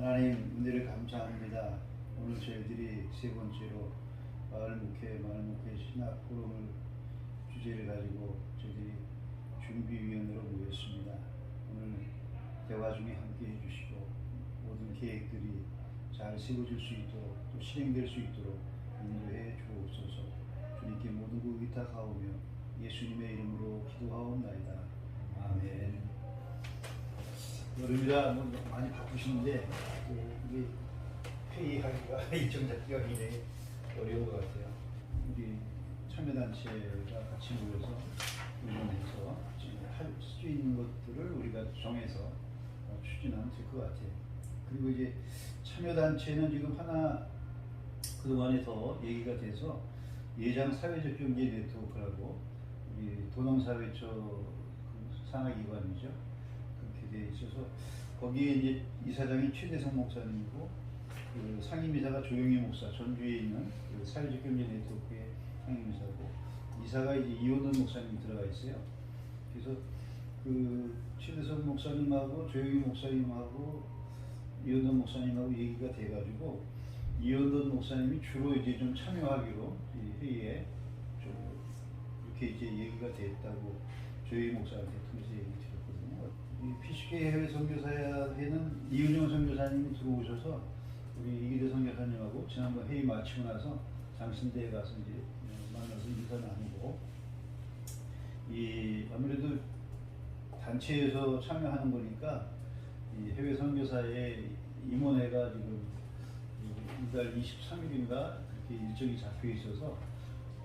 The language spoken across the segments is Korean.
하나님 은혜를 감사합니다. 오늘 저희들이 세 번째로 마을 목회 신학 포럼을 주제를 가지고 저희들이 준비위원으로 모였습니다. 오늘 대화 중에 함께 해주시고 모든 계획들이 잘 세워질 수 있도록 또 실행될 수 있도록 인도해 주옵소서. 주님께 모든 것 의탁하오며 예수님의 이름으로 기도하옵나이다. 아멘. 여름이라 많이 바쁘시는데 이게 회의하기가 일정 잡기가 굉장히 어려운 것 같아요. 우리 참여단체가 같이 모여서 의논해서 할 수 있는 것들을 우리가 정해서 추진하면 될 것 같아요. 그리고 이제 참여단체는 지금 하나 그동안에 더 얘기가 돼서 예장 사회적 경제 네트워크라고 우리 도농사회처 산하기관이죠. 그렇게 돼 있어서 거기에 이제 이사장이 최대성 목사님이고 그 상임이사가 조영희 목사, 전주에 있는 그 사회적 경제 네트워크의 상임이사고 이사가 이제 이호돈 목사님이 들어가 있어요. 그래서 그 최대성 목사님하고 조영희 목사님하고 이호돈 목사님하고 얘기가 돼가지고 이호돈 목사님이 주로 이제 좀 참여하기로 이 회의에 좀 이렇게 이제 얘기가 됐다고 조영희 목사한테 통해서 얘기 드렸거든요. 이 PCK 해외 선교사회는 이은영 선교사님이 들어오셔서 우리 이기대 선교사님하고 지난번 회의 마치고 나서 장신대에 가서 이제 만나서 인사 나누고 이 아무래도 단체에서 참여하는 거니까 이 해외 선교사의 임원회가 지금 이달 23일인가 그렇게 일정이 잡혀 있어서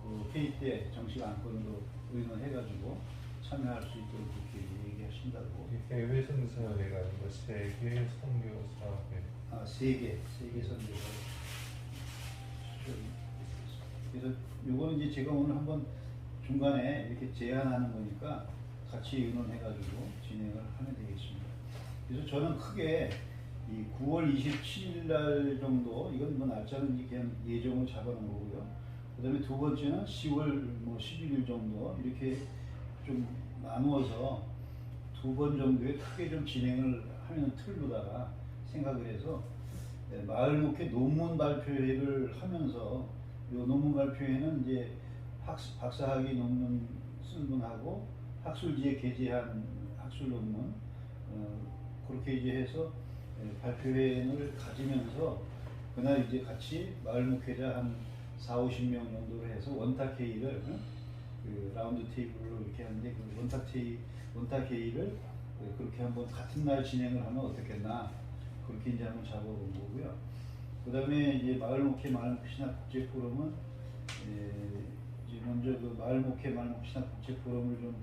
그 회의 때 정식 안건으로 의논해가지고 참여할 수 있도록 그렇게 얘기하신다고. 해외 선교사회가 아니고 세계 선교사회. 세계 선교사회. 그래서 요거는 이제 제가 오늘 한번 중간에 이렇게 제안하는 거니까 같이 의논해가지고 진행을 하면 되겠습니다. 그래서 저는 크게 이 9월 27일 날 정도, 이건 뭐 날짜는 그냥 예정을 잡아놓은 거고요. 그 다음에 두 번째는 10월 뭐 11일 정도 이렇게 좀 나누어서 두 번 정도에 크게 좀 진행을 하는 틀로다가 생각을 해서 마을 목회 논문 발표회를 하면서 이 논문 발표회는 이제 박사학위 논문 쓴 분하고 학술지에 게재한 학술 논문 그렇게 이제 해서 발표회를 가지면서 그날 이제 같이 마을 목회자 한 40-50명 정도로 해서 원탁 회의를 그 라운드 테이블로 이렇게 하는데 그 원탁 회의를 그렇게 한번 같은 날 진행을 하면 어떻겠나 그렇게 이제 한번 잡아본 거고요. 그 다음에 이제 마을 목회 신학 국제 포럼은 이제 먼저 그 마을 목회 신학 국제 포럼을 좀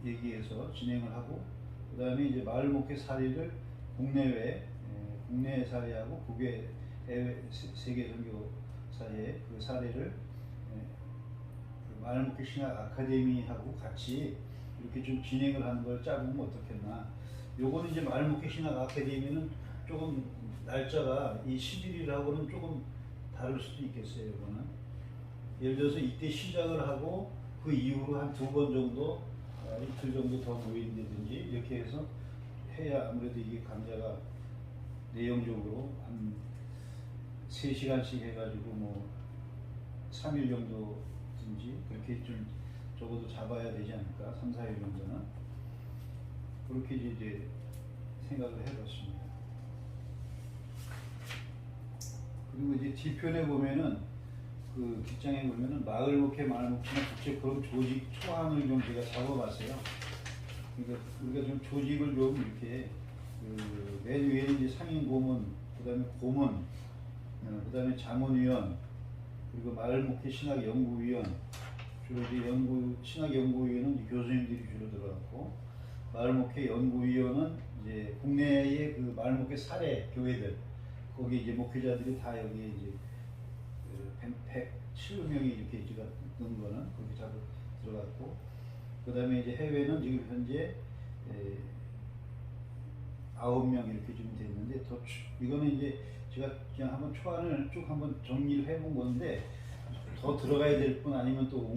얘기해서 진행을 하고 그 다음에 이제 마을 목회 사례를 국내 사례하고 국외 세계 선교 사례 그 사례를 그 마을 목회 신학 아카데미하고 같이 이렇게 좀 진행을 하는 걸 짜보면 어떻겠나. 요거는 이제 마을 목회 신학 아카데미는 조금 날짜가 이 11일하고는 조금 다를 수도 있겠어요. 이거는 예를 들어서 이때 시작을 하고 그 이후로 한 두 번 정도 이틀 정도 더 모인다든지 이렇게 해서 해야 아무래도 이게 강좌가 내용적으로 한 3시간씩 해가지고 뭐 3일 정도든지 그렇게 좀 적어도 잡아야 되지 않을까. 3-4일 정도는 그렇게 이제 생각을 해봤습니다. 그리고 이제 뒤편에 보면은 그 뒷장에 보면은 마을 목회 국제 포럼 조직 초안을 좀 제가 잡아봤어요. 그러니까 우리가 좀 조직을 좀 이렇게 맨 위에 이제 상임 고문, 그다음에 고문, 그다음에 자문위원, 그리고 마을 목회 신학 연구위원, 주로 이제 신학 연구위원은 이제 교수님들이 주로 들어갔고, 마을 목회 연구위원은 이제 국내의 그 마을 목회 사례 교회들, 거기 이제 목회자들이 다 여기에 이제 107명이 이렇게 제가 넣은 거는 그렇게 잡아 들어갔고, 그 다음에 이제 해외는 지금 현재 9명 이렇게 좀 됐는데, 이거는 이제 제가 그냥 한번 초안을 쭉 한번 정리를 해본 건데, 더 들어가야 될 분 아니면 또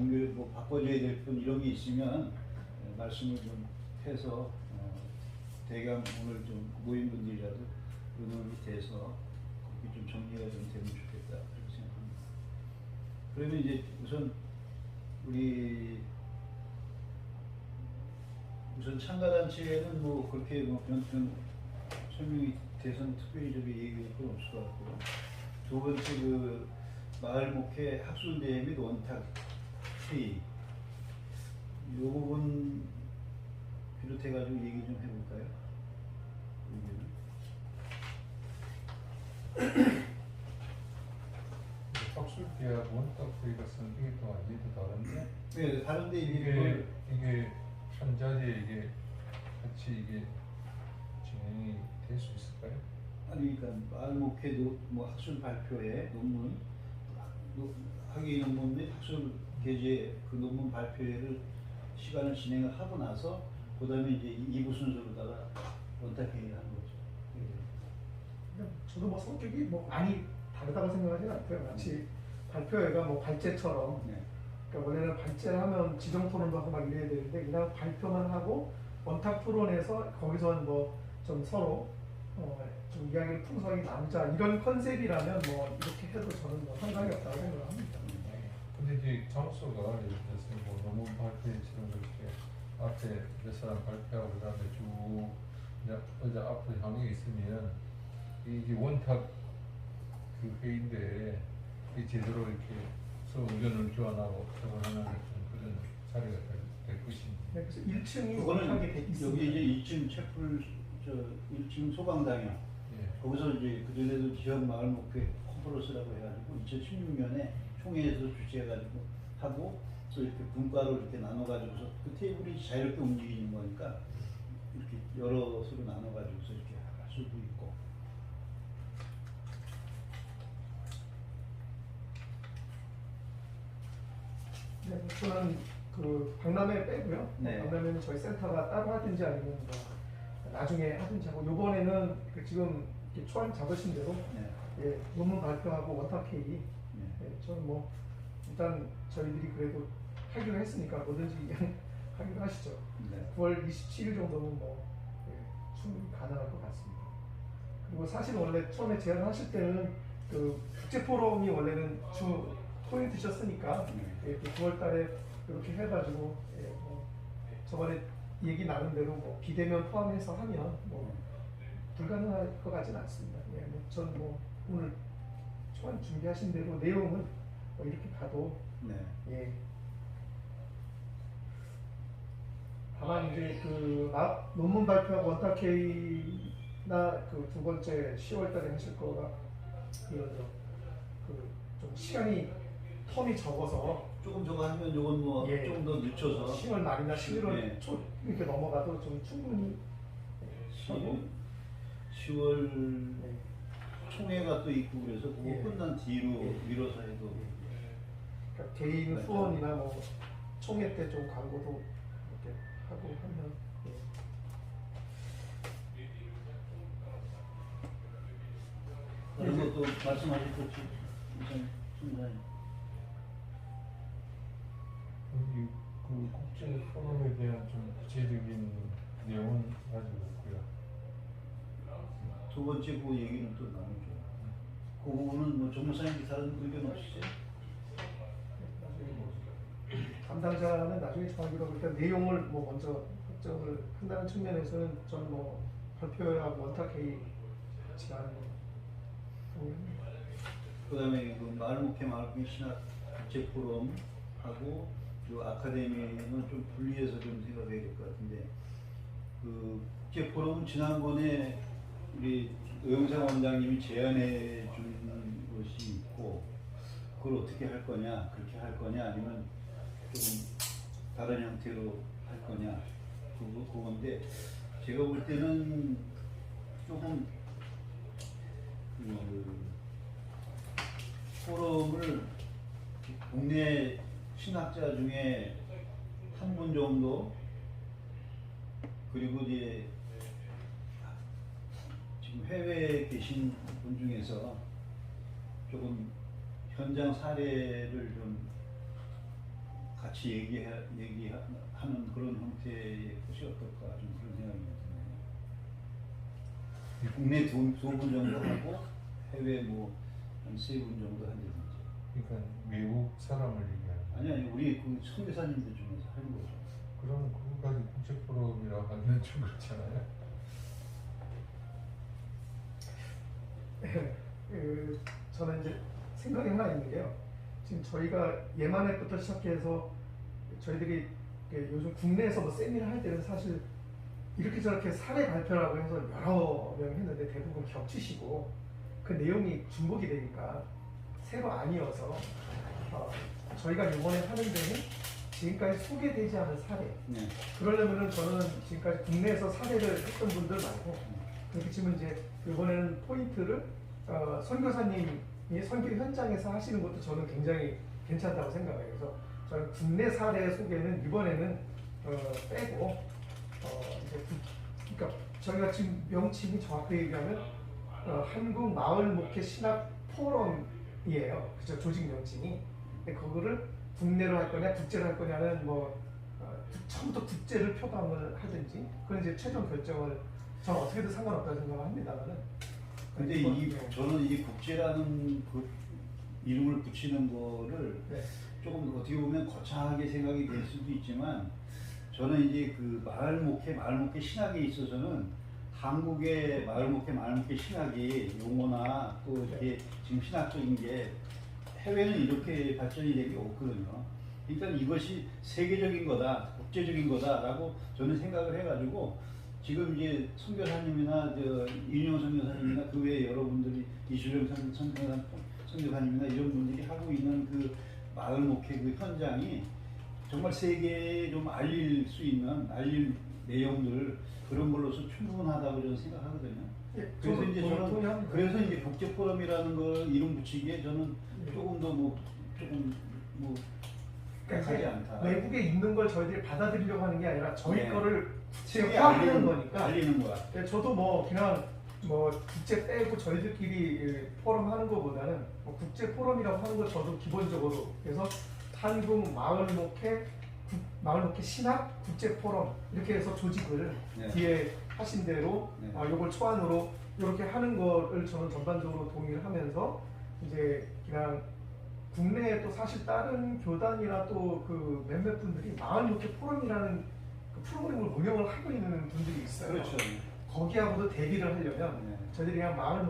바꿔줘야 될 분 이런 게 있으면 말씀을 좀 해서 대강 오늘 좀 모인 분들이라도 의논이 돼서 그렇게 좀 정리가 좀 되면 좋겠다 그렇게 생각합니다. 그러면 이제 우선 참가단체는 뭐 그렇게 뭐 그런 설명이 돼서는 특별히 저기 얘기할 건 없을 것 같고요. 두 번째 그 마을 목회 학술대회 및 원탁 회의 이 부분 비롯해가지고 얘기 좀 해볼까요? 학술대하고 원탁회의가 성격이 또 완전히 또 다른데 네, 다른데 이게 한 자리에 이게 같이 이게 진행이 될 수 있을까요? 아니 그러니까 마을 목회도 뭐 학술 발표회 논문 학위 논문 및 학술 게재 그 논문 발표회를 시간을 진행을 하고 나서 그다음에 이제 2부 순서로다가 원탁회의를 하는 거죠. 근데 저도 뭐 성격이 뭐 많이 다르다고 생각하지는 않고요. 마치 발표회가 뭐 발제처럼 네. 그러니까 원래는 발제를 하면 지정 토론도 하고 막 이래야 되는데 그냥 발표만 하고 원탁 토론에서 거기서 뭐 좀 서로 좀 이야기를 풍성하게 나누자 이런 컨셉이라면 뭐 이렇게 해도 저는 뭐 상관이 없다고 생각합니다. 근데 이제 장소가 예를 들어서 뭐 논문 발표회처럼 그렇게 앞에 몇 사람 발표하고 그다음에 쭉 이제 의자 앞으로 향해 있으면 이게 원탁 그 회의인데 이 제대로 이렇게 서로 의견을 교환하고 토론하는 그런 자리가 될 것입니다. 네, 그래서 1층이 그거는 원탁이 돼 있습니다. 여기 이제 2층 채플 1층 소방당이요. 예. 거기서 이제 그전에도 지역 마을 목회 컨퍼런스라고 해가지고 2016년에 총회에서 주최해가지고 하고 또 이렇게 분과로 이렇게 나눠가지고서 그 테이블이 자유롭게 움직이는 거니까 이렇게 여러 수로 나눠가지고서 이렇게 할 수도 있고. 네, 저는 그 박람회 빼고요. 네. 박람회는 저희 센터가 따로 하든지 아니면 뭐 나중에 하든지 하고 이번에는 그 지금 이렇게 초안 잡으신 대로 네. 예, 논문 발표하고 원탁 회의 네. 예, 저는 뭐 일단 저희들이 그래도 하기로 했으니까 뭐든지 하기로 하시죠. 네. 9월 27일 정도는 뭐 예, 충분히 가능할 것 같습니다. 그리고 사실 원래 처음에 제안하실 때는 그 국제 포럼이 원래는 주 포인트셨으니까 예, 9월 달에 이렇게 해가지고 예, 뭐 저번에 얘기 나눈 대로 뭐 비대면 포함해서 하면 뭐 불가능할 것 같지는 않습니다. 예, 전 뭐 오늘 초안 준비하신 대로 내용은 뭐 이렇게 가도 네. 예. 다만 이제 그 논문 발표하고 원탁 회의나 그 두 번째 10월 달에 하실 거가 좀 시간이 텀이 적어서 조금 저거 하면 요건 뭐 예. 조금 더 늦춰서 10월 말이나 11월 네. 초 이렇게 넘어가도 좀 충분히 하고 10월 네. 총회가 또 있고 그래서 그거 예. 끝난 뒤로 예. 미뤄서 해도 그러니까 개인 네. 후원이나 뭐 총회 때 좀 광고도 이렇게 하고 하면 예. 다른 것도 말씀하실 것 같이 우선 순간 그 국제 포럼에 대한 좀 구체적인 내용은 아직 없고요. 두 번째 그 얘기는 또 나누죠. 그 부분은 뭐 전무사님께 다른 의견 없으세요? 나중에 뭐 담당자는 나중에 정하기로 일단 내용을 뭐 먼저 확정을 한다는 측면에서는 저는 뭐 발표하고 원탁 회의 같이 가는 거 동의합니다. 그다음에 그 마을목회 마을비 신학 국제 포럼하고 요 아카데미는 좀 분리해서 좀 생각해야 될 것 같은데 그 국제 포럼은 지난번에 우리 오영상 원장님이 제안해 준 것이 있고 그걸 어떻게 할 거냐 그렇게 할 거냐 아니면 좀 다른 형태로 할 거냐 그건데 제가 볼 때는 조금 그 포럼을 국내 신학자 중에 한 분 정도 그리고 이제 지금 해외에 계신 분 중에서 조금 현장 사례를 좀 같이 얘기하는 그런 형태의 것이 어떨까 좀 그런 생각이 드네요. 국내 두 분 정도 하고 해외 뭐 한 세 분 정도 한다든지. 그러니까 외국 사람을 얘기하는 아니 아니 우리 그 선교사님들 중에서 하는 거죠. 그러면 그거까지 국제 포럼이라고 하면 좀 그렇잖아요. 저는 이제 생각이 하나 있는 게요. 지금 저희가 예만회부터 시작해서 저희들이 요즘 국내에서 뭐 세미나 할 때는 사실 이렇게 저렇게 사례 발표라고 해서 여러 명 했는데 대부분 겹치시고 그 내용이 중복이 되니까 새로 아니어서 저희가 이번에 하는 데는 지금까지 소개되지 않은 사례. 네. 그러려면은 저는 지금까지 국내에서 사례를 했던 분들 말고 그렇게 치면 이제 이번에는 포인트를 선교사님이 선교 현장에서 하시는 것도 저는 굉장히 괜찮다고 생각해요. 그래서 저는 국내 사례 소개는 이번에는 빼고 이제 그러니까 저희가 지금 명칭이 정확히 얘기하면 한국 마을 목회 신학 포럼이에요. 그죠? 조직 명칭이. 근데 그거를 국내로 할 거냐 국제로 할 거냐는 뭐 처음부터 국제를 표방을 하든지 그건 이제 최종 결정을 저는 어떻게든 상관없다고 생각합니다만은. 근데 저는 이 국제라는 그 이름을 붙이는 거를 네. 조금 어떻게 보면 거창하게 생각이 될 수도 있지만 저는 이제 그 마을 목회 신학에 있어서는 한국의 마을 목회 신학이 용어나 또 이렇게 지금 신학적인 게 해외는 이렇게 발전이 된 게 없거든요. 그러니까 이것이 세계적인 거다, 국제적인 거다라고 저는 생각을 해가지고 지금 이제 선교사님이나 이윤영 선교사님이나 그 외에 여러분들이 이주령 선교사님이나 이런 분들이 하고 있는 그 마을 목회 그 현장이 정말 세계에 좀 알릴 내용들 그런 걸로서 충분하다고 저는 생각하거든요. 예, 그래서 이제 저는 동의합니다. 그래서 이제 국제 포럼이라는 걸 이름 붙이기에 저는 조금 더 그러니까 하지 이제 않다. 외국에 있는 걸 저희들이 받아들이려고 하는 게 아니라 저희 네. 거를 세계에 구체화하는 거니까. 알리는 거야. 저도 뭐 그냥 뭐 국제 빼고 저희들끼리 포럼 하는 것보다는 뭐 국제 포럼이라고 하는 거 저도 기본적으로 그래서 한국 마을 목회 신학 국제 포럼 이렇게 해서 조직을 네. 뒤에 하신 대로 네. 요걸 초안으로 이렇게 하는 거를 저는 전반적으로 동의를 하면서 이제 그냥 국내에 또 사실 다른 교단이나 또 그 몇몇 분들이 마을 목회 포럼이라는 그 프로그램을 운영을 하고 있는 분들이 있어요. 그렇죠. 거기하고도 대비를 하려면 네. 저희들이 그냥 마을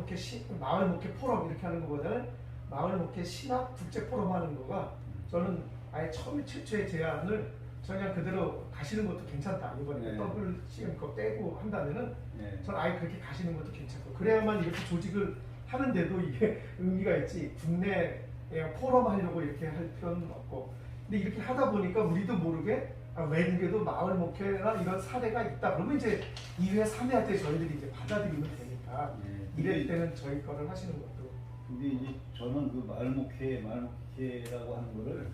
목회 포럼 이렇게 하는 것보다는 마을 목회 신학 국제 포럼 하는 거가 저는 아예 최초의 제안을 그냥 그대로 가시는 것도 괜찮다. 이번에 네. WCM 거 빼고 한다면은 네. 저는 아예 그렇게 가시는 것도 괜찮고 그래야만 이렇게 조직을 하는데도 이게 의미가 있지 국내 그냥 포럼 하려고 이렇게 할 필요는 없고 근데 이렇게 하다 보니까 우리도 모르게 외국에도 마을 목회나 이런 사례가 있다. 그러면 이제 2회, 3회 할 때 저희들이 이제 받아들이면 되니까 네. 이럴 때는 저희 거를 하시는 것도. 근데 이제 저는 그 마을 목회라고 하는 거를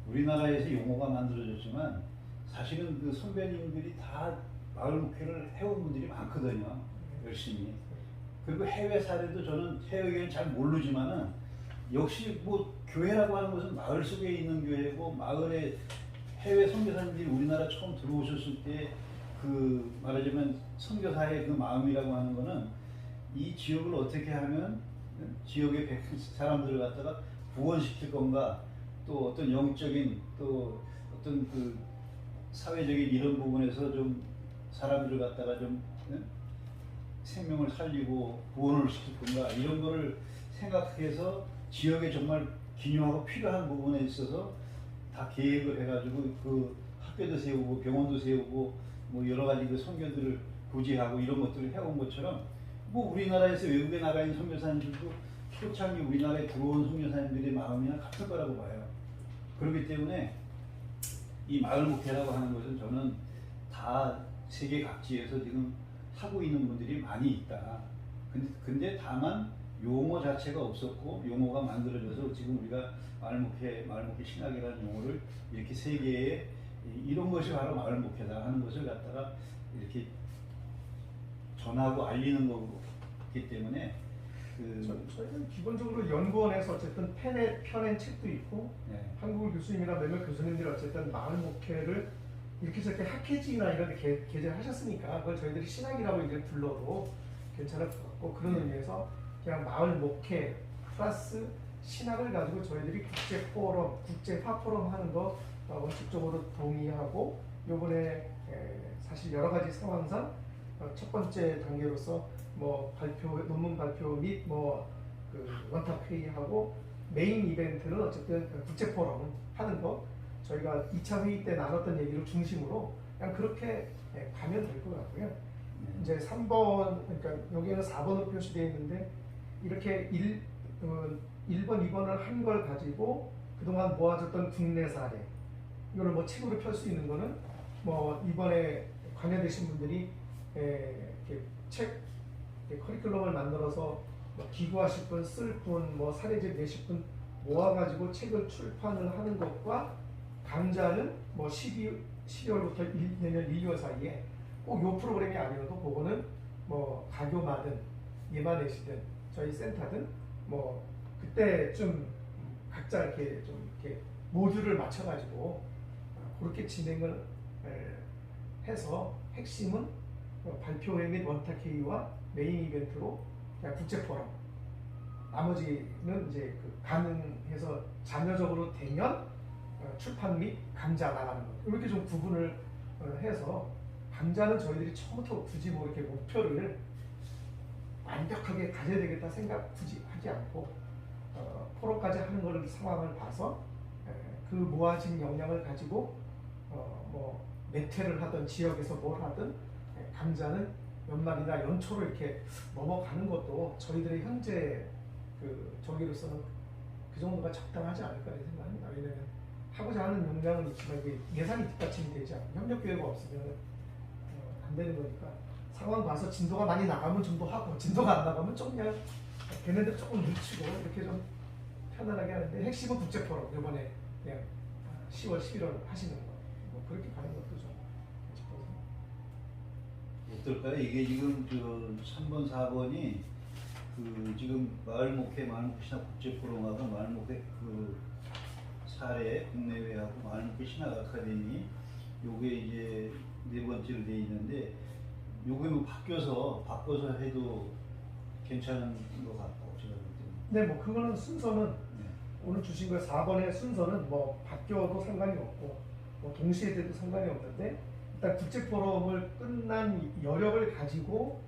우리나라에서 용어가 만들어졌지만 사실은 그 선배님들이 다 마을 목회를 해온 분들이 많거든요. 열심히. 그리고 해외 사례도 저는 해외에는 잘 모르지만은 역시 뭐 교회라고 하는 것은 마을 속에 있는 교회고 마을에 해외 선교사님들이 우리나라 처음 들어오셨을 때 그 말하자면 선교사의 그 마음이라고 하는 거는 이 지역을 어떻게 하면 지역의 사람들을 갖다가 구원시킬 건가 또 어떤 영적인 또 어떤 그 사회적인 이런 부분에서 좀 사람들을 갖다가 좀 생명을 살리고 구원을 시킬 건가 이런 거를 생각해서 지역에 정말 기묘하고 필요한 부분에 있어서 다 계획을 해가지고 그 학교도 세우고 병원도 세우고 뭐 여러 가지 그 선교들을 구제하고 이런 것들을 해온 것처럼 뭐 우리나라에서 외국에 나가 있는 선교사님들도 초창기 우리나라에 들어온 선교사님들의 마음이나 같을 거라고 봐요. 그렇기 때문에 이 마을 목회라고 하는 것은 저는 다 세계 각지에서 지금 하고 있는 분들이 많이 있다. 근데 다만 용어 자체가 없었고 용어가 만들어져서 지금 우리가 마을 목회 신학이라는 용어를 이렇게 세계에 이런 것이 바로 마을 목회다 하는 것을 갖다가 이렇게 전하고 알리는 거기 때문에 저희는 기본적으로 연구원에서 어쨌든 펴낸 책도 있고 네. 한국 교수님이나 몇몇 교수님들이 어쨌든 마을 목회를 이렇게 저렇게 학회지나 이런 데 게재를 하셨으니까 그걸 저희들이 신학이라고 이제 불러도 괜찮을 것 같고 그런 네. 의미에서 그냥 마을 목회 플러스 신학을 가지고 저희들이 국제 포럼, 국제 파포럼 하는 거 원칙적으로 동의하고 요번에 사실 여러 가지 상황상 첫 번째 단계로서 뭐 발표, 논문 발표 및 뭐 그 원탁 회의하고 메인 이벤트는 어쨌든 국제 포럼 하는 거 저희가 2차 회의 때 나눴던 얘기를 중심으로 그냥 그렇게 가면 될 것 같고요. 이제 3번, 그러니까 여기는 4번으로 표시되어 있는데 이렇게 1번, 2번을 한 걸 가지고 그동안 모아졌던 국내 사례 이거를 뭐 책으로 펼 수 있는 거는 뭐 이번에 관여되신 분들이 이렇게 책 커리큘럼을 만들어서 뭐 기부하실 분, 쓸 분, 뭐 사례집 내실 분 모아가지고 책을 출판을 하는 것과 강좌는 뭐 12월부터 내년 1, 2월 사이에 꼭 요 프로그램이 아니어도 그거는 뭐 가교마든 예마내시든 저희 센터든 뭐 그때 좀 각자 이렇게 좀 이렇게 모듈을 맞춰가지고 그렇게 진행을 해서 핵심은 발표회 및 원탁 회의와 메인 이벤트로 그냥 국제 포럼 나머지는 이제 그 가능해서 자녀적으로 되면 출판 및 강좌 나가는 것 이렇게 좀 구분을 해서 강좌는 저희들이 처음부터 굳이 뭐 이렇게 목표를 완벽하게 가져야 되겠다 생각 굳이 하지 않고 포럼까지 하는 거를 상황을 봐서 그 모아진 역량을 가지고 뭐 매퇴를 하든 지역에서 뭘 하든 강좌는 연말이나 연초로 이렇게 넘어가는 것도 저희들의 현재 그 저기로서는 그 정도가 적당하지 않을까 생각합니다. 왜냐하면 하고자 하는 역량은 있지만 이게 예산이 뒷받침이 되지 않고 협력 기회가 없으면 안 되는 거니까 상황 봐서 진도가 많이 나가면 좀 더 하고 진도가 안 나가면 좀 그냥 걔네들 조금 늦추고 이렇게 좀 편안하게 하는데 핵심은 국제 포럼 이번에 그냥 10월, 11월 하시는 거 뭐 그렇게 가는 것도 좀 어떨까요? 이게 지금 저 3번, 4번이 그 지금 마을 목회, 마을 목회 신학 국제 포럼하고 마을 목회 그 사례 국내외하고 마을 목회 신학 아카데미 요게 이제 네 번째로 돼 있는데 요게 뭐 바꿔서 해도 괜찮은 것 같고 제가 볼 때는. 네, 뭐 그거는 순서는 네. 오늘 주신 거 4번의 순서는 뭐 바뀌어도 상관이 없고 뭐 동시에 돼도 상관이 없는데 일단 국제 포럼을 끝난 여력을 가지고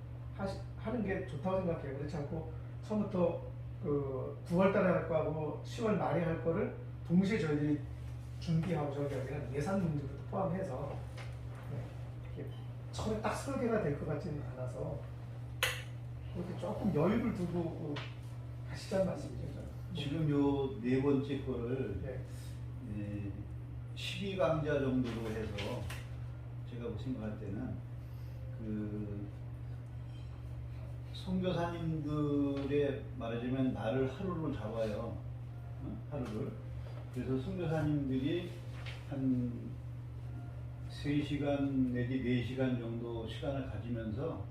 하는 게 좋다고 생각해요. 그렇지 않고 처음부터 그 9월 달에 할 거하고 10월 말에 할 거를 동시에 저희들이 준비하고 저희가 예산 문제부터 포함해서 이렇게 처음에 딱 설계가 될 것 같지는 않아서 그렇게 조금 여유를 두고 하시자는 말씀이죠. 지금 요 네 번째 거를 네. 12강좌 정도로 해서 제가 생각할 때는 그 선교사님들의 말하자면 날을 하루를 잡아요. 하루를. 그래서 선교사님들이 한 3시간 내지 4시간 정도 시간을 가지면서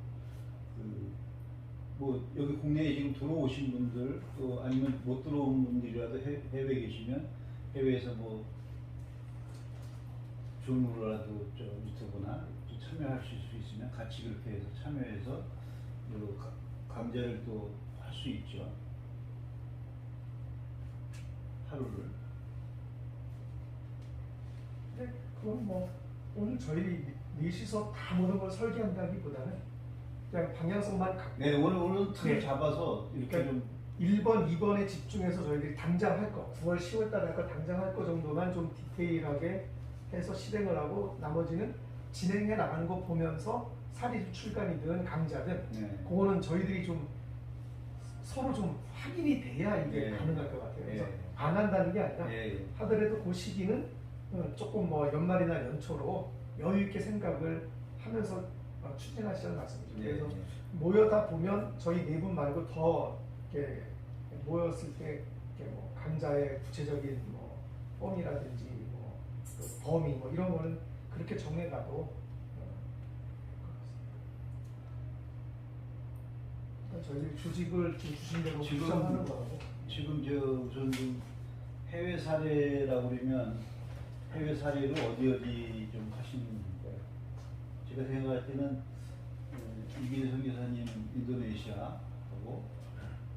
뭐 여기 국내에 지금 들어오신 분들 또 아니면 못 들어온 분들이라도 해외에 계시면 해외에서 뭐 줌으로라도 저 유튜브나 참여하실 수 있으면 같이 그렇게 해서 참여해서 강좌를 또 할 수 있죠. 하루를. 네, 그건 뭐 오늘 저희 넷이서 다 모든 걸 설계한다기보다는 그냥 방향성만 갖고 네, 오늘은 틀을 네. 잡아서 이렇게 그러니까 좀 1번, 2번에 집중해서 저희들이 당장 할 거, 9월, 10월 달에 할 거 당장 할 거 정도만 좀 디테일하게 해서 실행을 하고 나머지는 진행해 나가는 거 보면서 사례 출간이든 강좌든 네. 그거는 저희들이 좀 서로 좀 확인이 돼야 이게 네. 가능할 것 같아요. 그래서 네. 안 한다는 게 아니라 예. 하더라도 그 시기는 조금 뭐 연말이나 연초로 여유 있게 생각을 하면서 추진하시는 말씀이죠. 네. 그래서 모여다 보면 저희 네 분 말고 더 이렇게 모였을 때 이렇게 뭐 강좌의 구체적인 뭐 form이라든지 뭐 그 범위 뭐 이런 거는 그렇게 정해가도 저희 조직을 좀 주신 대로 지금 구성하는 거고. 지금 저 우선 좀 해외 사례라고 그러면 해외 사례로 어디 좀 하시는 거예요? 제가 생각할 때는 이기성 교사님 인도네시아하고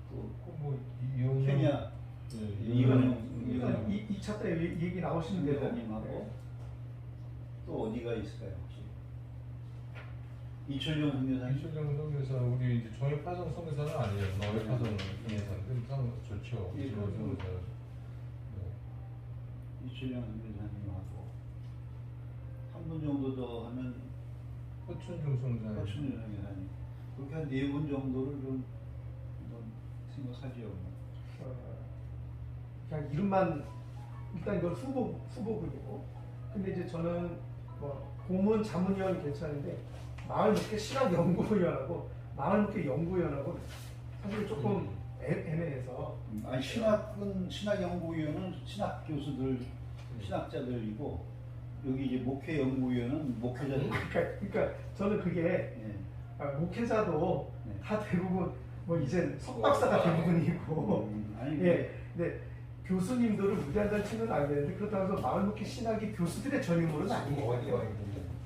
또 뭐 이혼영 케냐 이혼영 이건 2차 때 얘기 나오시는 대로 교사님하고 또 어디가 있을까요 혹시? 이철용 선교사님? 이철정 선교사 우리 이제 종합파송 선교사는 아니에요. 노예파송 중에서는 항상 좋죠. 예, 이철정 선교사. 이철용 선교사님하고 한 분 정도 더 하면 허춘중 선교사. 허춘용 선교사님 그렇게 한 4분 정도를 좀 한번 생각하죠. 그냥 이름만 일단 이건 후보군이고, 근데 이제 저는 뭐 고문 자문위원 괜찮은데 마을 목회 신학 연구위원하고 마을 목회 연구위원하고 사실 조금 애매해서. 아니 신학연구위원은 신학 교수들 신학자들이고 여기 이제 목회연구위원은 목회자들. 그러니까 저는 그게 예. 목회자도 네. 다 대부분 뭐 이제 석박사가 대부분이고 아니 예, 근데 교수님들을 무대한다는 치는 알겠는데 그렇다고 해서 마을 목회 신학이 교수들의 전유물은 아니에요.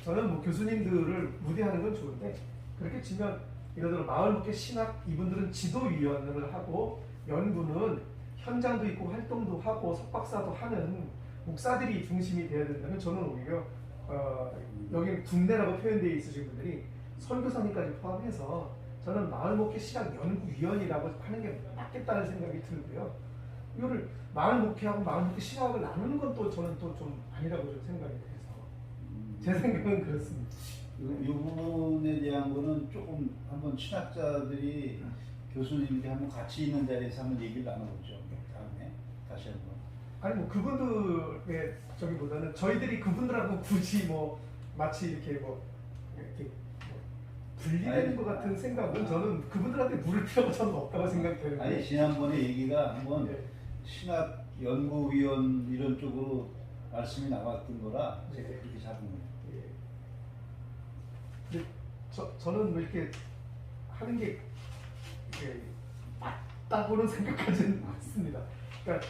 저는 뭐 교수님들을 무대하는 건 좋은데 그렇게 치면 예를 들어 마을 목회 신학 이분들은 지도위원을 하고 연구는 현장도 있고 활동도 하고 석박사도 하는 목사들이 중심이 돼야 된다면 저는 오히려 여기 군대라고 표현되어 있으신 분들이 선교사님까지 포함해서 저는 마을 목회 신학 연구위원이라고 하는 게 맞겠다는 생각이 들고요. 이거를 마을 목회하고 마을 목회 신학을 나누는 건 또 저는 또 좀 아니라고 좀 생각이 돼서 제 생각은 그렇습니다. 이 부분에 대한 거는 조금 한번 신학자들이 교수님들이 한번 같이 있는 자리에서 한번 얘기를 나눠보죠. 다음에 다시 한번. 아니 뭐 그분들의 저기보다는 저희들이 그분들하고 굳이 뭐 마치 이렇게 뭐 이렇게 뭐 분리되는 아니, 것 같은 생각은 저는 그분들한테 물을 필요가 저는 없다고 생각되는데. 아니 지난번에 얘기가 한번 네. 신학 연구위원 이런 쪽으로 말씀이 나왔던 거라 제가 네. 그렇게 잡은 거예요. 예. 근데 저는 뭐 이렇게 하는 게 이게 맞다고는 생각하지는 않습니다. 그러니까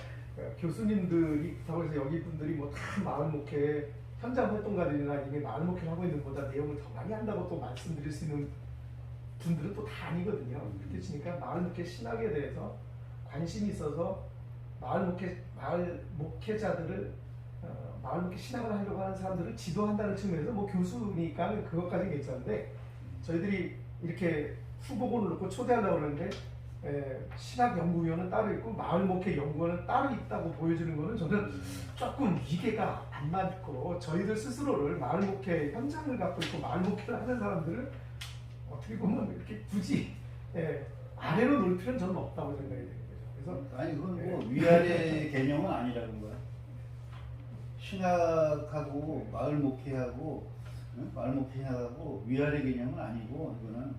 교수님들이 그렇다고 해서 여기 분들이 뭐 다 마을 목회 현장 활동가들이나 이게 마을 목회를 하고 있는 것보다 내용을 더 많이 한다고 또 말씀드릴 수 있는 분들은 또 다 아니거든요. 그렇게 치니까 마을 목회 신학에 대해서 관심이 있어서 마을 목회자들을 마을 목회 신학을 하려고 하는 사람들을 지도한다는 측면에서 뭐 교수니까 그것까지는 괜찮은데 저희들이 이렇게 후보군을 놓고 초대하려고 그러는데 신학 연구위원은 따로 있고 마을 목회 연구원은 따로 있다고 보여주는 거는 저는 조금 이해가 안 맞고 저희들 스스로를 마을 목회 현장을 갖고 있고 마을 목회를 하는 사람들을 어떻게 보면 이렇게 굳이 아래로 놓을 필요는 저는 없다고 생각이 되는 거죠. 그래서 아니 그건 뭐 위아래 개념은 아니라는 거야. 신학하고 마을 목회하고 마을 목회하고 위아래 개념은 아니고 이거는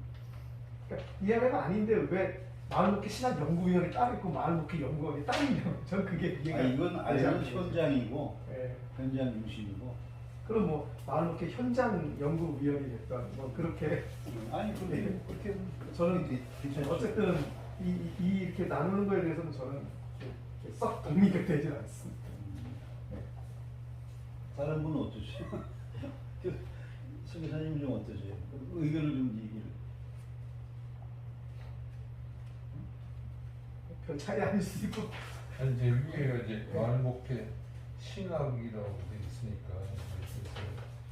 그러니까 위아래가 아닌데 왜 마을 목회 신학 연구위원이 따로 있고 마을 목회 연구원이 따로 있냐고 저는 그게 이해가 아니 이건 되지 아래는 않는 거죠. 현장이고 예. 현장 중심이고 그럼 뭐 마을 목회 현장 연구위원이 됐던 뭐 그렇게 아니 그렇게 저는 괜찮죠. 어쨌든 이 이렇게 나누는 거에 대해서는 저는 이렇게 썩 동의가 되질 않습니다. 다른 분은 어떠세요? 선교사님 좀 어떠세요? 의견을 좀 얘기를. 별 차이 아닐 수 있고. 아니 이제 위에가 이제 마을 목회 신학이라고 돼 있으니까 그래서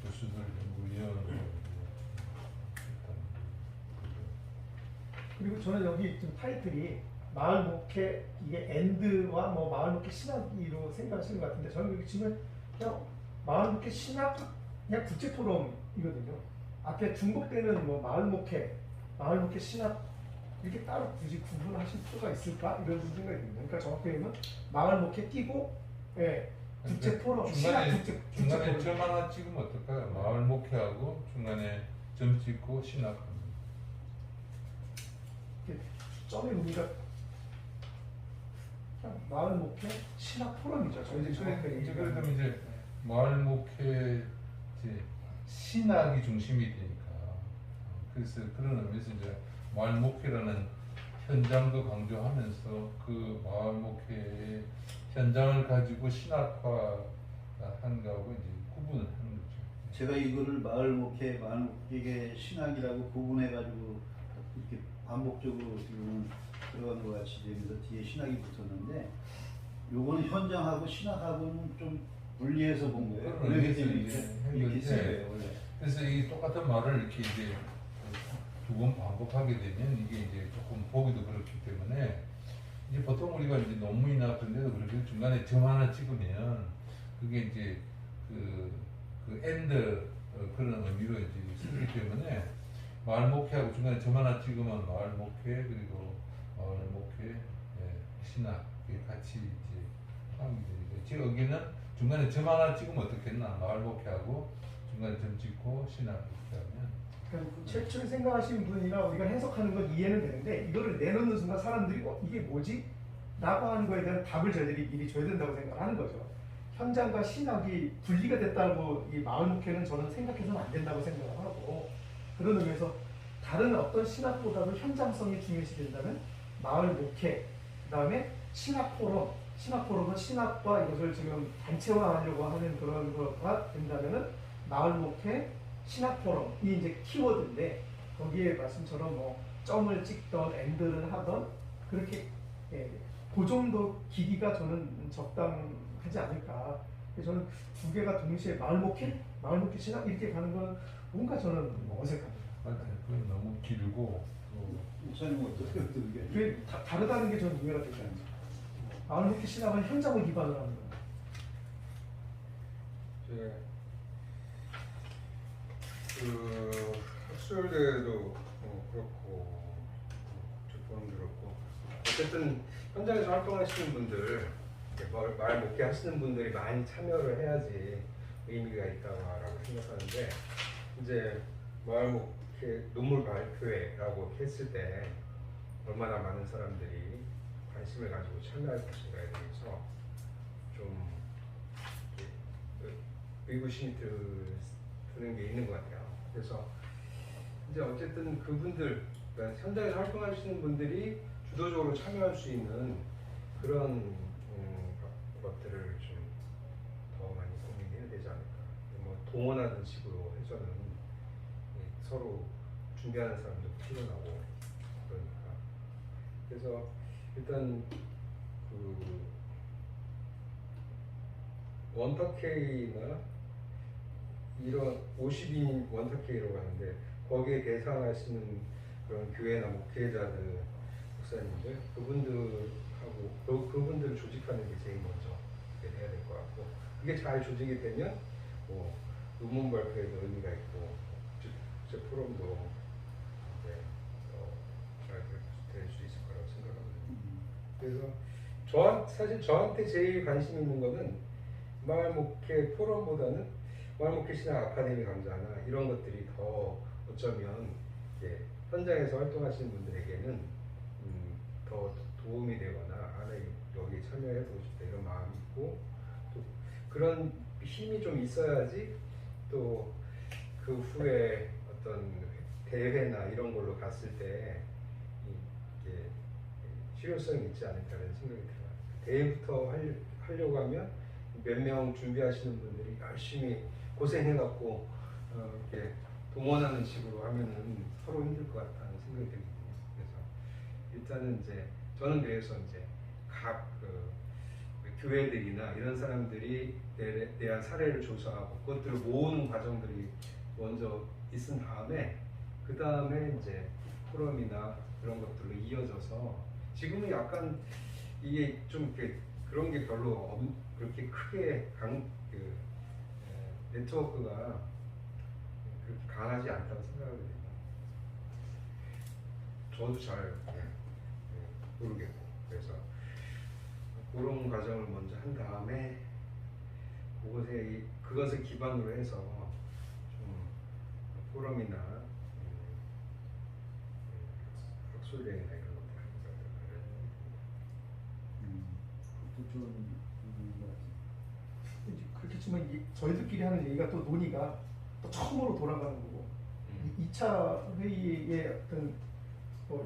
교수들 연구위원으로 그리고 저는 여기 지금 타이틀이 마을 목회 이게 엔드와 뭐 마을 목회 신학이로 생각하시는 것 같은데 저는 여기 지금 그냥 마을 목회 신학 그냥 국제 포럼이거든요. 앞에 중복되는 뭐 마을 목회 신학 이렇게 따로 굳이 구분하실 필요가 있을까 이런 생각이 듭니다. 그러니까 정확히 얘기하면 마을 목회 끼고 국제 포럼 신학 국제 중간에 포럼. 점 하나 찍으면 어떨까요? 마을 목회하고 중간에 점 찍고 신학. 점의 의미가 그냥 마을 목회 신학 포럼이죠. 저희들이 이제 그러면 이제 마을 목회 이제 신학이 중심이 되니까 그래서 그런 의미에서 이제 마을 목회라는 현장도 강조하면서 그 마을 목회의 현장을 가지고 신학화한 거하고 이제 구분을 하는 거죠. 제가 이거를 마을 목회의 신학이라고 구분해가지고 이렇게 반복적으로 지금 들어간 것 같이 되면서 뒤에 신학이 붙었는데, 요거는 현장하고 신학하고는 좀 분리해서 본 거예요. 그렇기 때문에 이렇게 쓴 거예요, 원래. 그래서 이 똑같은 말을 이렇게 이제 두 번 반복하게 되면 이게 이제 조금 보기도 그렇기 때문에 이제 보통 우리가 이제 논문이나 그런 데도 그렇게 중간에 점 하나 찍으면 그게 이제 그 엔드 그런 의미로 이제 쓰기 때문에 마을 목회하고 중간에 점 하나 찍으면 마을 목회 그리고 마을 목회 신학 이게 같이 이제 하게 되니까 제 여기는 중간에 점 하나 찍으면 어떻겠나 마을 목회하고 중간에 점 찍고 신학 이렇게 하면 그러니까 최초에 생각하신 분이나 우리가 해석하는 건 이해는 되는데 이거를 내놓는 순간 사람들이 이게 뭐지? 라고 하는 거에 대한 답을 저희들이 미리 줘야 된다고 생각하는 거죠. 현장과 신학이 분리가 됐다고 이 마을 목회는 저는 생각해서는 안 된다고 생각을 하고, 그런 의미에서 다른 어떤 신학보다도 현장성이 중요시 된다면 마을 목회, 그 다음에 신학 포럼, 신학 포럼은 신학과 이것을 지금 단체화하려고 하는 그런 거가 된다면은 마을 목회, 신학 포럼이 이제 키워드인데 거기에 말씀처럼 뭐 점을 찍던 엔드를 하던 그렇게 그 정도 길이가 저는 적당하지 않을까. 그래서 저는 두 개가 동시에 마을 목회 신학 이렇게 가는 건 뭔가 저는 어색합니다. 그건 너무 길고 목사님 어떻게 그게? 그게 다르다는 게 저는 이해가 되지 않죠. 마을 목회 신학은 현장을 기반으로 하는 거예요. 그 학술대도 그렇고 조건도 그렇고 어쨌든 현장에서 활동하시는 분들 마을 목회 하시는 분들이 많이 참여를 해야지 의미가 있다고 생각하는데, 이제 마을 목회 논문 발표회라고 했을 때 얼마나 많은 사람들이 관심을 가지고 참여할 것인가에 대해서 좀 의구심이 드는 게 있는 것 같아요. 그래서 이제 어쨌든 그분들, 그러니까 현장에서 활동하시는 분들이 주도적으로 참여할 수 있는 그런 것들을 좀 더 많이 고민해야 되지 않을까. 뭐 동원하는 식으로 해서는 서로 준비하는 사람도 필요하고 그러니까. 그래서 일단 그 원터케이나 이런 50인 원터케이로 가는데 거기에 대상하시는 그런 교회나 목회자들, 목사님들 그분들하고 그분들을 조직하는 게 제일 먼저 해야 될 것 같고, 그게 잘 조직이 되면 뭐 논문 발표에도 의미가 있고 국제 포럼도 이제 잘 될 수 있을 거라고 생각합니다. 그래서 사실 저한테 제일 관심 있는 거는 마을 목회 포럼보다는 마을 목회 신학 아카데미 강좌나 이런 것들이 더 어쩌면 현장에서 활동하시는 분들에게는 더 도움이 되거나 여기에 참여해보고 싶다 이런 마음이 있고, 또 그런 힘이 좀 있어야지 또 그 후에 어떤 대회나 이런 걸로 갔을 때 이게 실효성이 있지 않을까라는 생각이 들어요. 대회부터 하려고 하면 몇 명 준비하시는 분들이 열심히 고생해갖고 이렇게 동원하는 식으로 하면은 서로 힘들 것 같다는 생각이 들거든요. 그래서 일단은 이제 저는 그래서 이제 각 교회들이나 이런 사람들이 대한 사례를 조사하고 그것들을 모으는 과정들이 먼저 있은 다음에 그 다음에 이제 포럼이나 그런 것들로 이어져서, 지금은 약간 이게 좀 그런 게 별로 그렇게 크게 네트워크가 그렇게 강하지 않다고 생각하거든요. 저도 잘 모르겠고, 그래서 그런 과정을 먼저 한 다음에 그것을 기반으로 해서 좀 포럼이나 학술대회나 이런 것들 하는 거예요. 그것도 좀 그렇게 치면 저희들끼리 하는 얘기가 또 논의가 또 처음으로 돌아가는 거고, 2차 회의의 어떤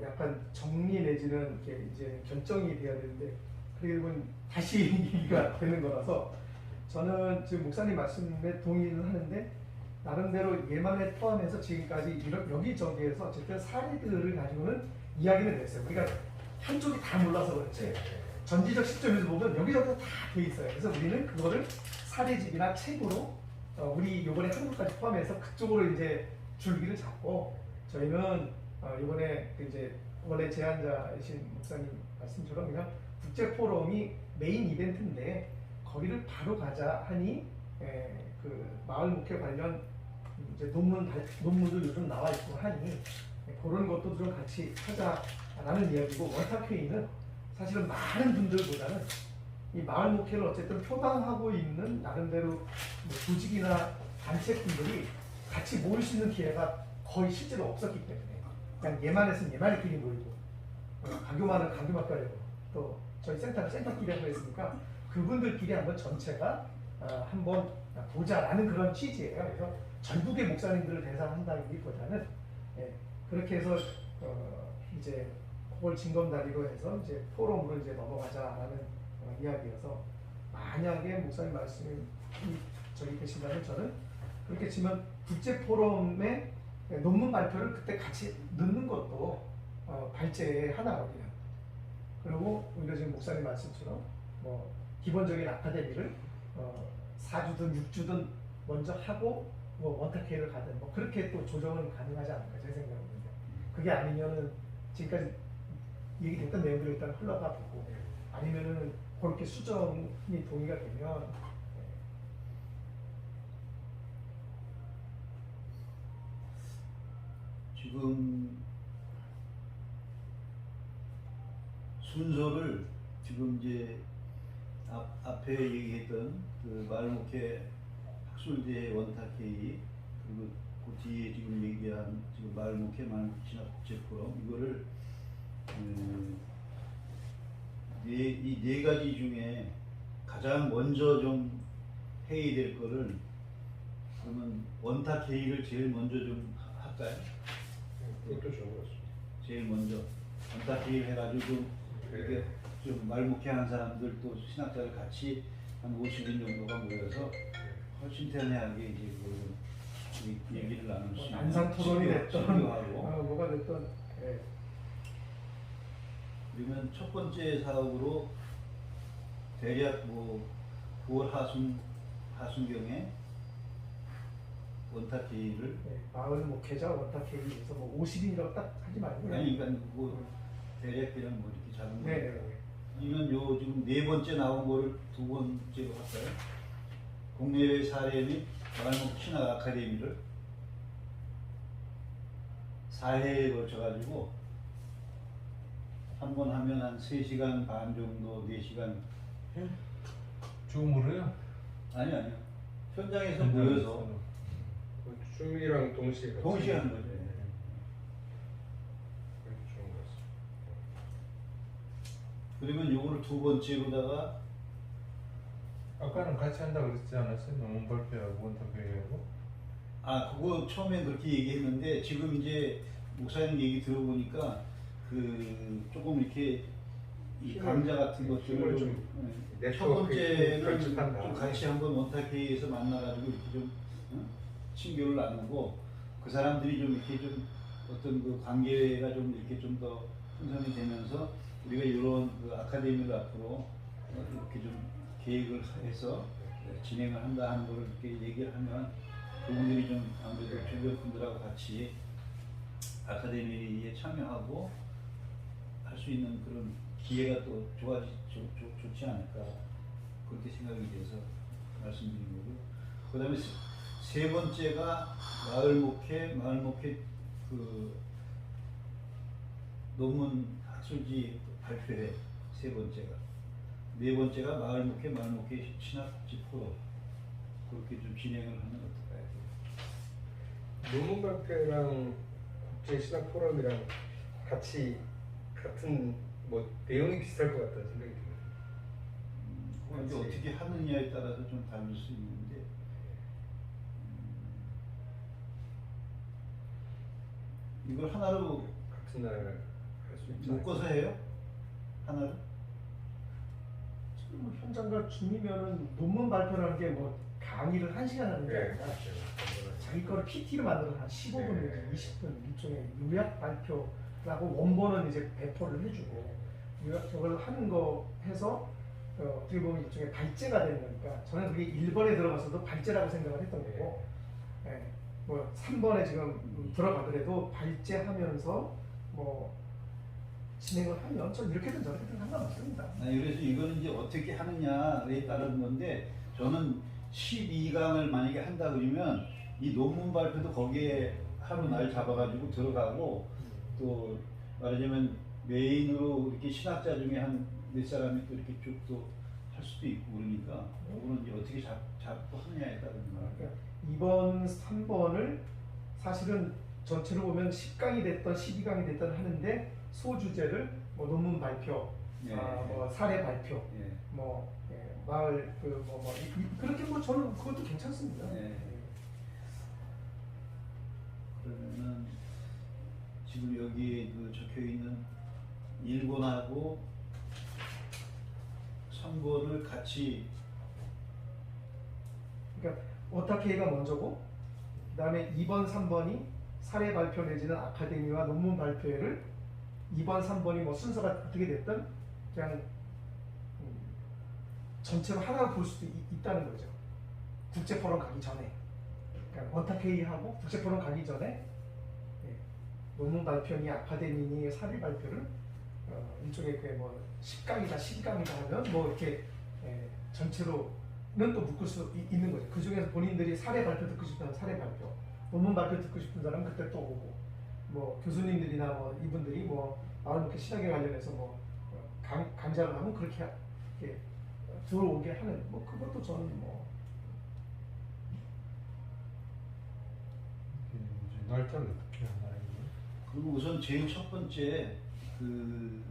약간 정리 내지는 이렇게 이제 결정이 돼야 되는데 그게 보면 다시 얘기가 되는 거라서, 저는 지금 목사님 말씀에 동의는 하는데 나름대로 예만에 포함해서 지금까지 이런 여기저기에서 어쨌든 사례들을 가지고는 이야기를 냈어요. 우리가 한쪽이 다 몰라서 그렇지 전지적 시점에서 보면 여기저기 다 돼 있어요. 그래서 우리는 그거를 사례집이나 책으로 우리 이번에 한국까지 포함해서 그쪽으로 이제 줄기를 잡고 저희는 이번에 이제 원래 제안자이신 목사님 말씀처럼 그냥 국제 포럼이 메인 이벤트인데 거기를 바로 가자 하니 그 마을 목회 관련 이제 논문도 요즘 나와 있고 하니 그런 것도 좀 같이 하자라는 이야기고 원탁회의는 사실은 많은 분들보다는 이 마을 목회를 어쨌든 표방하고 있는 나름대로 뭐 조직이나 단체분들이 같이 모일 수 있는 기회가 거의 실제로 없었기 때문에 그냥 얘만 했으면 얘만끼리 모이고 가교만은 가교만끼리 하고 또 저희 센터는 센터끼리 하고 했으니까 그분들끼리 한번 전체가 한번 보자라는 그런 취지예요. 그래서 전국의 목사님들을 대상한다기보다는 그렇게 해서 이제 그걸 징검다리로 해서 이제 포럼으로 이제 넘어가자라는 이야기여서 만약에 목사님 말씀이 저기 계신다면 저는 그렇게 치면 국제 포럼의 논문 발표를 그때 같이 넣는 것도 발제의 하나로 그냥 그리고 우리가 지금 목사님 말씀처럼 뭐 기본적인 아카데미를 4주든 6주든 먼저 하고 뭐 원탁회의를 가든 뭐 그렇게 또 조정은 가능하지 않을까 제 생각인데 그게 아니면은 지금까지 얘기됐던 내용들이 일단 흘러가 보고 아니면은 그렇게 수정이 동의가 되면 지금 순서를 지금 이제 앞에 얘기했던 그 마을목회 학술대 원탁회의 그리고 그 뒤에 지금 얘기한 지금 마을목회 진학국제포럼 이거를 이 네 가지 중에 가장 먼저 좀 회의될 거를 그러면 원탁회의를 제일 먼저 좀 할까요? 그것도 좋은 것 같습니다. 제일 먼저 원탁회의를 해가지고 좀 이렇게 좀 말목회하는 사람들 또 신학자들 같이 한 50인 정도가 모여서 훨씬 편하게 이제 그 얘기를 나눌 수 있는 난상 토론이 됐던 하고 뭐가 됐던 그러면 첫 번째 사업으로 대략 뭐 9월 하순경에 원탁회의를 마을 목회자 원탁회의에서 뭐 50인이라고 딱 하지 말고 아니 그러니까 뭐 대략 그냥 뭐 이렇게 잡은 거 네. 이건 요 지금 네 번째 나온 거를 두 번째로 할까요? 국내외 사례 및 마을목 신학 아카데미를 4회에 걸쳐가지고 한 번 하면 한 3시간 반 정도, 4시간 줌으로요? 아니요 현장에서 모여서 줌이랑 동시에 하는 거죠. 그것도 좋은 것 같습니다. 그러면 요거를 두 번째로다가 아까는 같이 한다고 그랬지 않았어요? 논문 발표하고 원탁회의하고? 그거 처음에 그렇게 얘기했는데 지금 이제 목사님 얘기 들어보니까 그 조금 이렇게 이 강좌 같은 것들을 좀 첫 번째는 좀 같이 한번 원탁회의에서 만나가지고 이렇게 좀 친교를 나누고 그 사람들이 좀 이렇게 좀 어떤 그 관계가 좀 이렇게 좀 더 형성이 되면서 우리가 이런 그 아카데미를 앞으로 이렇게 좀 계획을 해서 진행을 한다 하는 거를 이렇게 얘기를 하면 그분들이 좀 아무래도 주변 분들하고 같이 아카데미에 참여하고 할 수 있는 그런 기회가 또 좋지 않을까 그렇게 생각이 돼서 말씀드린 거고 그 다음에 세 번째가 마을목회 그 논문 학술지 발표회 세 번째가 네 번째가 마을목회 신학지 포럼 그렇게 좀 진행을 하면 어떨까요? 논문 발표랑 국제 신학 포럼이랑 같은 뭐 내용이 비슷할 것 같다는 생각이 듭니다. 이제 어떻게 하느냐에 따라서 좀 다를 수 있는데 이걸 하나로 같은 날 할 수 있지 묶어서 해요? 하나를? 지금 뭐 현장과 줌이면은 논문 발표라는 게 뭐 강의를 1시간 하는 게 네, 아니라 그렇죠. 자기 거를 PT로 만들어서 한 15분 내지 네. 20분 일종의 요약 발표라고 원본은 이제 배포를 해주고 요약 저걸 하는 거 해서 어떻게 보면 일종의 발제가 되는 거니까 저는 그게 1번에 들어가서도 발제라고 생각을 했던 거고 예, 뭐 3번에 지금 들어가더라도 발제하면서 뭐 진행을 하면 전 이렇게든 저렇게든 상관없습니다. 그래서 이거는 이제 어떻게 하느냐에 따른 건데 저는 12강을 만약에 한다 그러면 이 논문 발표도 거기에 하루 날 잡아가지고 들어가고 또 말하자면 메인으로 이렇게 신학자 중에 한 몇 사람이 또 이렇게 쭉 또 할 수도 있고 그러니까 그거는 이제 어떻게 잡고 하느냐에 따른 거예요. 그러니까 2번, 3번을 사실은 전체로 보면 10강이 됐던 12강이 됐던 하는데 소주제를 뭐 논문 발표, 예, 뭐 사례 발표, 예. 뭐 마을 그렇게 뭐 저는 그것도 괜찮습니다. 예. 그러면은 지금 여기 그 적혀 있는 1번하고 3번을 같이 그러니까 오타케이가 먼저고 그다음에 2번, 3번이 사례 발표 내지는 아카데미와 논문 발표회를 2번, 3번이 뭐 순서가 어떻게 됐든 그냥 전체로 하나 볼 수도 있다는 거죠. 국제포럼 가기 전에 그러니까 오타케이하고 국제포럼 가기 전에 논문 발표니 아카데미니 사례 발표를 일종의 그뭐 10강이다 12강이다 하면 뭐 이렇게 전체로는 또 묶을 수 있는 거죠. 그 중에서 본인들이 사례 발표 듣고 싶다면 사례 발표, 논문 발표 듣고 싶은 사람은 그때 또 오고 뭐 교수님들이나 뭐 이분들이 뭐 마을목회 신학에 관련해서 뭐 강좌를 하면 그렇게 이렇게 들어오게 하는 뭐 그것도 저는 뭐 이제 날짜를 어떻게 하나요? 그리고 우선 제일 첫 번째 그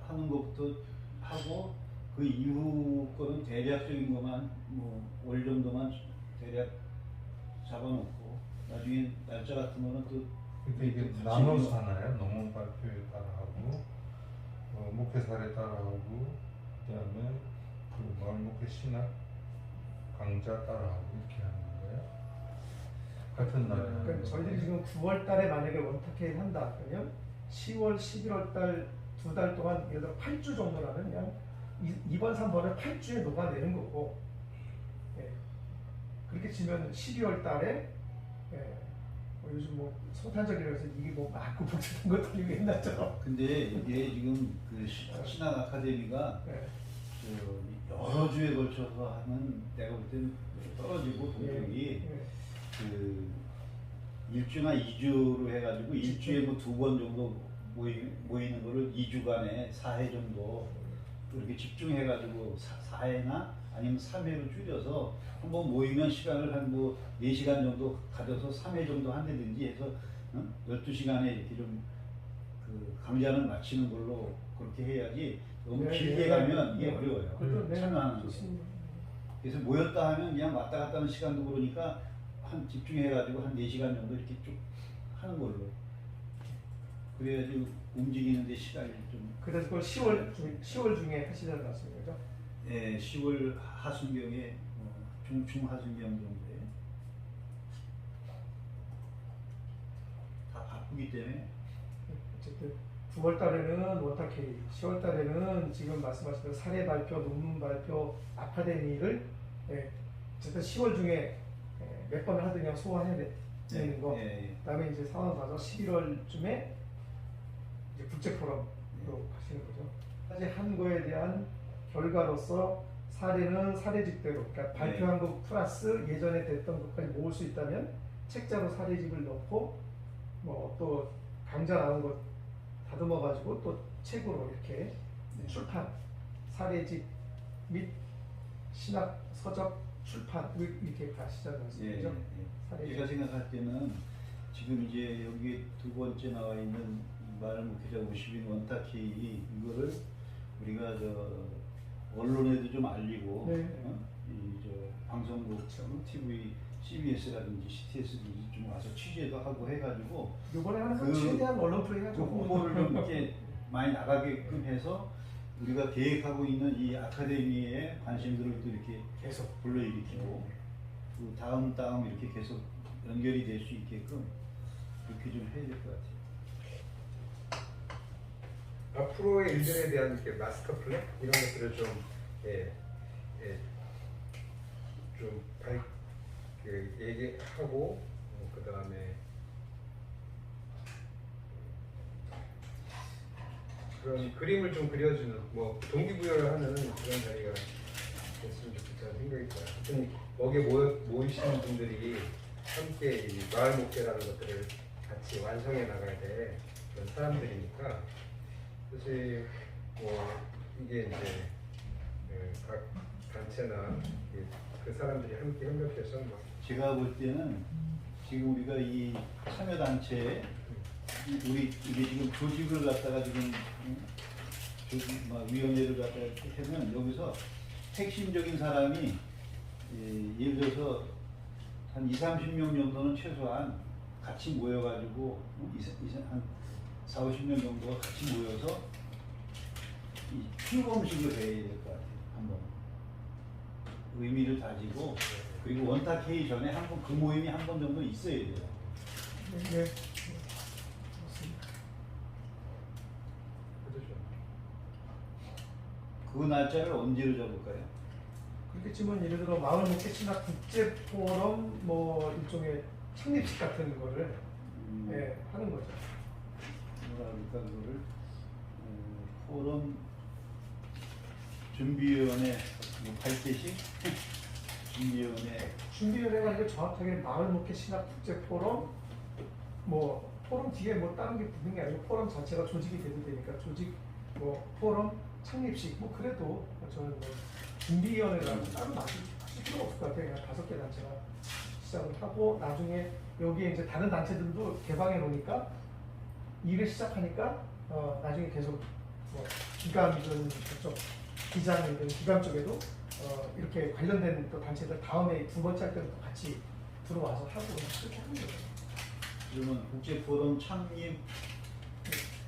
하는 것부터 하고 그 이후 거는 대략적인 것만 뭐 월 정도만 대략 잡아놓고 나중에 날짜 같은 거는 또 근데 이게 같이 나눠서 하나요? 논문 발표에 따라하고 목회 사례 따라하고 그다음에 그 마을 목회 신학 강좌 따라하고 이렇게 하는 거예요? 같은 날에 하는 그러니까 저희들이 지금 9월 달에 만약에 원타케이를 한다 그러면 10월, 11월 달 2달 동안 예를 들어 8주 정도라면 그냥 2번, 3번을 8주에 녹아내는 거고 그렇게 치면 12월 달에 뭐 요즘 뭐 성탄절이라서 이게 뭐 많고 복잡한 것들이 옛날처럼 근데 이게 지금 그 신학 아카데미가 그 여러 주에 걸쳐서 하는 내가 볼 때는 떨어지고 동력이 그 1주나 2주로 해가지고 1주에 뭐 2번 정도 모이는 거를 2주간에 4회 정도 그렇게 집중해가지고 4회나 아니면 3회로 줄여서 한번 모이면 시간을 한 뭐 4시간 정도 가져서 3회 정도 한다든지 해서 12시간에 이렇게 좀 그 강좌는 마치는 걸로 그렇게 해야지 너무 길게 가면 이게 어려워요. 참여하는 거. 그래서 모였다 하면 그냥 왔다 갔다 하는 시간도 그러니까 한 집중해가지고 한 4시간 정도 이렇게 쭉 하는 걸로. 그래야지 움직이는데 시간이 좀. 그래서 그걸 10월 중에 하시는 말씀이죠? 네, 10월 하순경에 중하순경 정도에 다 바쁘기 때문에. 어쨌든 9월 달에는 원타케이, 10월 달에는 지금 말씀하신 대로 사례 발표, 논문 발표, 아카데미를 어쨌든 10월 중에 몇 번을 하든 그냥 소화해야 되는 거. 그다음에 이제 상황 봐서 11월쯤에 이제 국제 포럼으로 가시는 거죠. 사실 한 거에 대한 결과로서 사례는 사례집대로, 그러니까 발표한 것 플러스 예전에 됐던 것까지 모을 수 있다면 책자로 사례집을 넣고 뭐 또 강좌 나온 것 다듬어 가지고 또 책으로 이렇게 출판, 사례집 및 신학 서적 출판 이렇게 가시자는 말씀이죠. 제가 생각할 때는 지금 이제 여기 두 번째 나와 있는 마을 목회자 50인 원타케이 이거를 우리가 저 언론에도 좀 알리고 이 저 방송국, TV, CBS라든지 CTS든지 좀 와서 취재도 하고 해가지고 이번에 하는 최대한 언론 플레이하죠. 홍보를 좀 이렇게 많이 나가게끔 해서 우리가 계획하고 있는 이 아카데미에 관심들을 또 이렇게 계속 불러일으키고 그 다음 이렇게 계속 연결이 될 수 있게끔 그렇게 좀 해야 될 것 같아요. 앞으로의 일들에 대한 이렇게 마스터 플랜 이런 것들을 좀 예, 예, 좀 얘기하고 그 다음에 그런 그림을 좀 그려주는 뭐 동기부여를 하는 그런 자리가 됐으면 좋겠다는 생각이 들어요. 하여튼 거기에 모이시는 분들이 함께 이 마을 목회라는 것들을 같이 완성해 나가야 돼 그런 사람들이니까 사실 뭐 이게 이제 각 단체나 그 사람들이 함께 협력해서 막 제가 볼 때는 지금 우리가 이 참여단체 우리 이게 지금 조직을 갖다가 지금 조직 막 위원회를 갖다가 이렇게 하면 여기서 핵심적인 사람이 예를 들어서 한 20-30명 정도는 최소한 같이 모여가지고 한 40-50명 정도가 같이 모여서 이 출범식을 해야 될 것 같아요. 한번 의미를 다지고 그리고 원탁 회의 전에 한번 그 모임이 한 번 정도 있어야 돼요. 네. 맞습니다. 그렇죠. 그 날짜를 언제로 잡을까요? 그렇게 치면 예를 들어 마을 목회 신학 국제 포럼 뭐 일종의 창립식 같은 거를 예, 하는 거죠. 뭐라 그럴까 그거를 포럼 준비위원회 뭐 8대씩 준비위원회 준비위원회가 이게 정확하게 마을 목회 신학 국제 포럼 뭐 포럼 뒤에 뭐 다른 게 붙는 게 아니고 포럼 자체가 조직이 돼도 되니까 조직 뭐 포럼 창립식 뭐 그래도 저는 뭐 준비위원회라고 따로 만들 필요가 없을 것 같아요. 그냥 5개 단체가 시작을 하고 나중에 여기에 이제 다른 단체들도 개방해 놓으니까 일을 시작하니까 나중에 계속 뭐 기감이든 그쪽 기장이든 기감 쪽에도 이렇게 관련된 또 단체들 다음에 두 번째 할 때는 또 같이 들어와서 하고 그렇게 하는 거죠. 그러면 국제 포럼 창립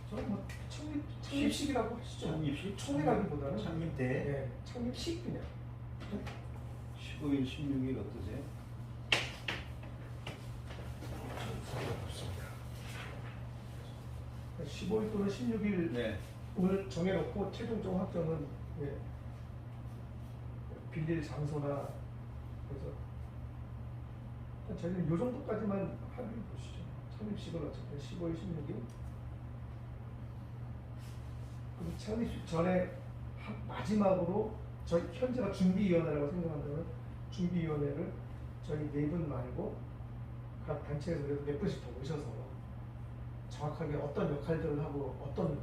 저는 뭐 창립식이라고 하시죠. 창립식 총회라기보다는 창립대 네, 창립식 그냥. 15일 16일 어떠세요? 15일 또는 16일 네. 오늘 정해놓고 최종적 확정은 예, 빌릴 장소나 그래서 저희는 요 정도까지만 합의해 보시죠. 창립식은 어쨌든 15일, 16일. 그리고 창립식 전에 마지막으로 저희 현재가 준비위원회라고 생각한다면 준비위원회를 저희 4분 말고 각 단체에서 그래도 몇 분씩 더 모셔서 정확하게 어떤 역할들을 하고 어떤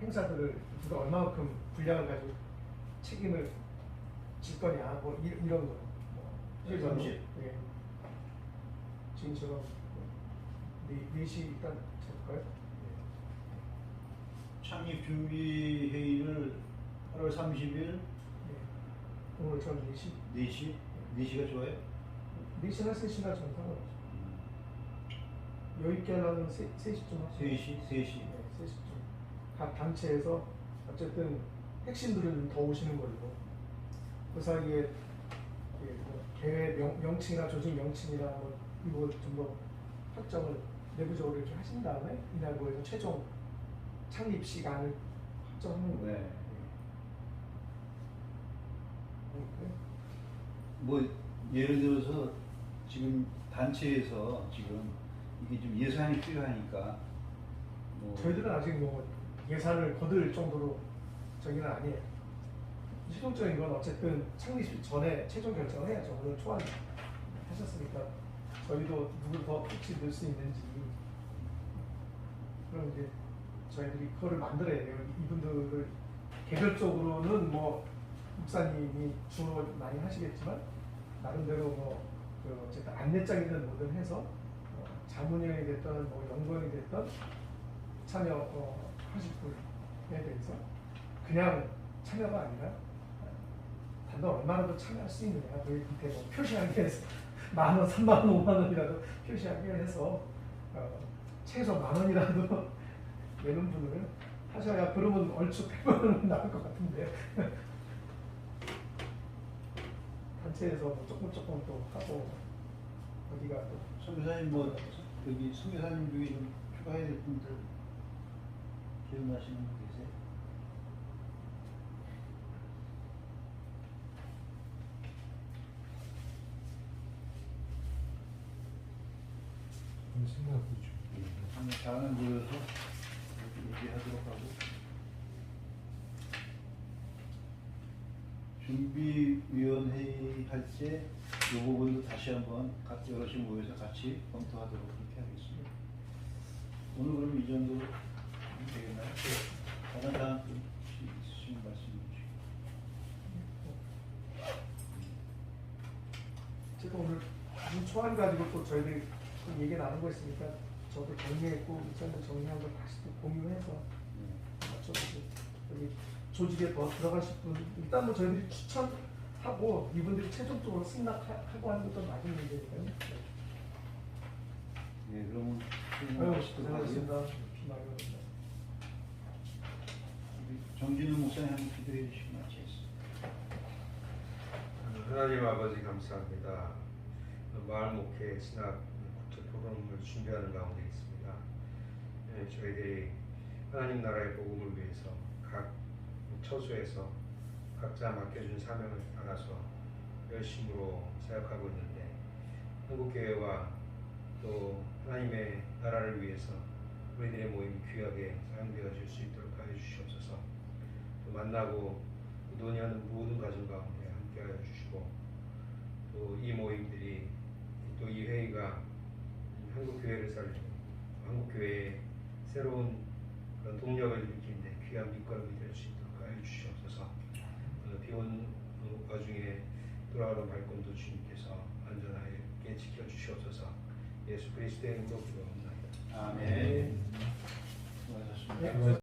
행사들을 누가 얼마만큼 분량을 가지고 책임을 질 거냐 뭐 이런 거. 네, 잠시. 예. 지금처럼 4시 일단 잡을까요? 창립 준비 회의를 8월 30일 예. 오늘 저는 4시. 4시? 4시가 좋아요? 4시나 3시나 저는 상관없어요. 여유있게 하려면 3시쯤 하죠. 3시? 3시. 네, 3시쯤. 각 단체에서 어쨌든 핵심들은 더 오시는 걸로 그 사이에 뭐 대회 명칭이나 조직 명칭이나 뭐 이거 좀 더 확정을 내부적으로 이렇게 하신 다음에 이날 모여서 최종 창립 시간을 확정하는 거예요. 네. 뭐 예를 들어서 지금 단체에서 지금 이게 좀 예산이 필요하니까 뭐 저희들은 아직 뭐 예산을 거둘 정도로 저기는 아니에요. 최종적인 건 어쨌든 창립 전에 최종 결정을 해야죠. 오늘 초안 하셨으니까 저희도 누굴 더 혹시 넣을 수 있는지 그럼 이제 저희들이 그거를 만들어야 돼요. 이분들을 개별적으로는 뭐 목사님이 주로 많이 하시겠지만 나름대로 그 어쨌든 안내장이든 뭐든 해서 자문위원이 됐던 뭐 연구원이 됐던 참여 하실 분에 대해서 그냥 참여가 아니라 단돈 얼마라도 참여할 수 있느냐 그 밑에 뭐 표시하게 해서 10,000원, 30,000원, 50,000원이라도 표시하게 해서 최소 10,000원이라도 내는 분을 하셔야 그러면 얼추 100만원은 나올 것 같은데 단체에서 뭐 조금 또 하고 어디가 또 선교사님 뭐 여기 선교사님 중에 좀 추가해야 될 분들 기억나시는 분 계세요? 생각해 보죠. 한번 다음에 모여서 얘기하도록 하고 준비위원회 할 때 이 부분도 다시 한번 같이 여럿이 모여서 같이 검토하도록 그렇게 하겠습니다. 오늘 그럼 이 정도로 되겠나요? 다른 사람 좀 있으신 말씀 주시고. 제가 오늘 무슨 초안 가지고 또 저희들이 좀 얘기 나눈 거 있으니까 저도 정리했고 이전에 정리한 걸 다시 또 공유해서 맞춰보고 여기 조직에 더 들어가실 분 일단 뭐 저희들이 추천하고 이분들이 최종적으로 승낙하고 하는 것도 맞은 문제니까요. 네, 그러면 아유, 고생하셨습니다. 비 많이 오는데. 정진우 목사님 한번 기도해 주시고 마치겠습니다. 하나님 아버지 감사합니다. 마을 목회 신학 국제 포럼을 준비하는 가운데 있습니다. 저희들이 하나님 나라의 복음을 위해서 각 처소에서 각자 맡겨준 사명을 따라서 열심으로 사역하고 있는데 한국교회와 또 하나님의 나라를 위해서 우리들의 모임이 귀하게 사용되어질 수 있도록 하여 주시옵소서. 또 만나고 논의하는 모든 가정 가운데 함께하여 주시고 또 이 모임들이 또 이 회의가 한국교회를 살리고 한국교회의 새로운 그런 동력을 일으키는데 귀한 밑거름이 될 수 있도록 하여 주시옵소서. 비오는 와중에 돌아오는 발걸음도 주님께서 안전하게 지켜주시옵소서. 예수 그리스도의 이름으로 기도합니다. 아멘. 수고하셨습니다. 네.